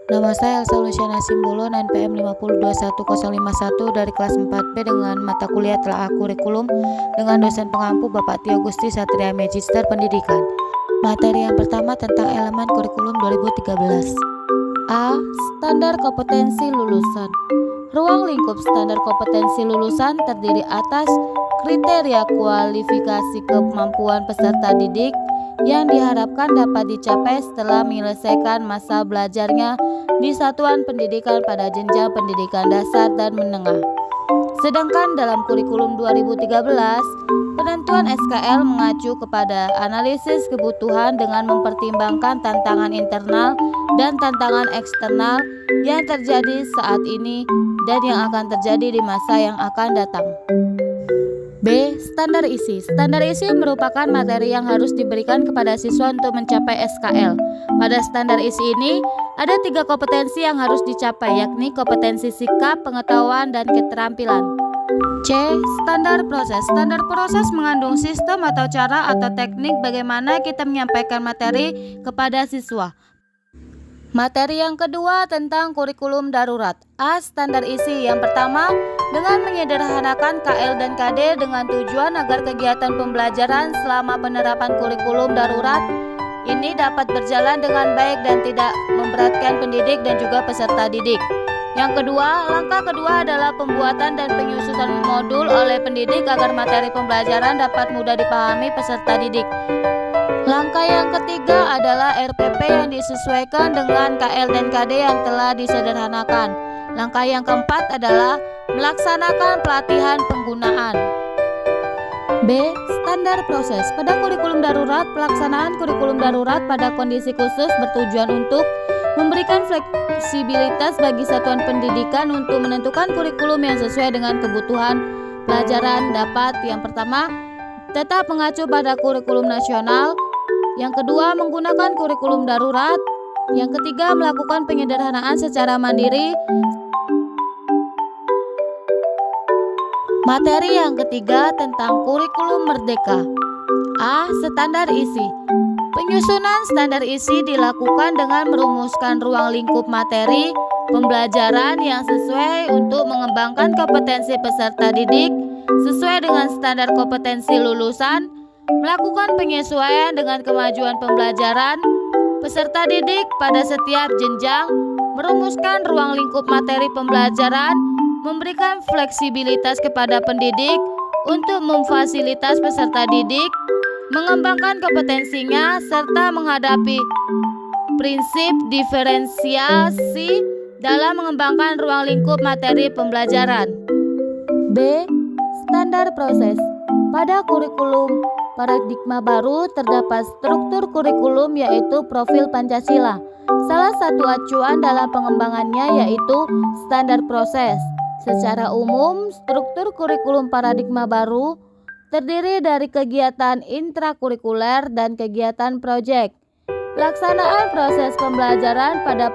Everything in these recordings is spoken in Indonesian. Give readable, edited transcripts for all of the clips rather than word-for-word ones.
Nama saya Elsa Luciana Simbolon, NPM 5021051 dari kelas 4B dengan mata kuliah Telaah Kurikulum dengan dosen pengampu Bapak Tio Gusti Satria Magister Pendidikan. Materi yang pertama tentang elemen kurikulum 2013. A. Standar kompetensi lulusan. Ruang lingkup standar kompetensi lulusan terdiri atas kriteria kualifikasi kemampuan peserta didik yang diharapkan dapat dicapai setelah menyelesaikan masa belajarnya di satuan pendidikan pada jenjang pendidikan dasar dan menengah. Sedangkan dalam kurikulum 2013, penentuan SKL mengacu kepada analisis kebutuhan dengan mempertimbangkan tantangan internal dan tantangan eksternal yang terjadi saat ini dan yang akan terjadi di masa yang akan datang. B. Standar isi. Standar isi merupakan materi yang harus diberikan kepada siswa untuk mencapai SKL. Pada standar isi ini, ada 3 kompetensi yang harus dicapai, yakni kompetensi sikap, pengetahuan, dan keterampilan. C. Standar proses. Standar proses mengandung sistem atau cara atau teknik bagaimana kita menyampaikan materi kepada siswa. Materi yang kedua tentang kurikulum darurat. A. Standar isi. Yang pertama, dengan menyederhanakan KL dan KD dengan tujuan agar kegiatan pembelajaran selama penerapan kurikulum darurat ini dapat berjalan dengan baik dan tidak memberatkan pendidik dan juga peserta didik. Yang kedua, langkah kedua adalah pembuatan dan penyusunan modul oleh pendidik agar materi pembelajaran dapat mudah dipahami peserta didik. Langkah yang ketiga adalah RPP yang disesuaikan dengan KL dan KD yang telah disederhanakan. Langkah yang keempat adalah melaksanakan pelatihan penggunaan. B. Standar proses. Pada kurikulum darurat, pelaksanaan kurikulum darurat pada kondisi khusus bertujuan untuk memberikan fleksibilitas bagi satuan pendidikan untuk menentukan kurikulum yang sesuai dengan kebutuhan pelajaran dapat yang pertama, tetap mengacu pada kurikulum nasional. Yang kedua, menggunakan kurikulum darurat. Yang ketiga, melakukan penyederhanaan secara mandiri. Materi yang ketiga tentang kurikulum merdeka. A. Standar isi. Penyusunan standar isi dilakukan dengan merumuskan ruang lingkup materi pembelajaran yang sesuai untuk mengembangkan kompetensi peserta didik sesuai dengan standar kompetensi lulusan, melakukan penyesuaian dengan kemajuan pembelajaran peserta didik pada setiap jenjang, merumuskan ruang lingkup materi pembelajaran, memberikan fleksibilitas kepada pendidik untuk memfasilitas peserta didik, mengembangkan kompetensinya, serta menghadapi prinsip diferensiasi dalam mengembangkan ruang lingkup materi pembelajaran. B. Standar proses. Pada kurikulum paradigma baru terdapat struktur kurikulum yaitu profil Pancasila. Salah satu acuan dalam pengembangannya yaitu standar proses. Secara umum, struktur kurikulum paradigma baru terdiri dari kegiatan intrakurikuler dan kegiatan proyek. Pelaksanaan proses pembelajaran pada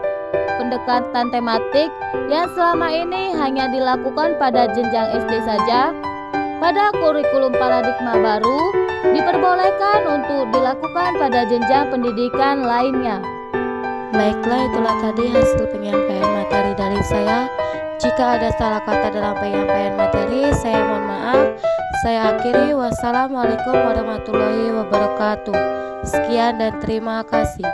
pendekatan tematik yang selama ini hanya dilakukan pada jenjang SD saja, pada kurikulum paradigma baru diperbolehkan untuk dilakukan pada jenjang pendidikan lainnya. Baiklah, itulah tadi hasil penyampaian materi dari saya. Jika ada salah kata dalam penyampaian materi, saya mohon maaf. Saya akhiri. Wassalamualaikum warahmatullahi wabarakatuh. Sekian dan terima kasih.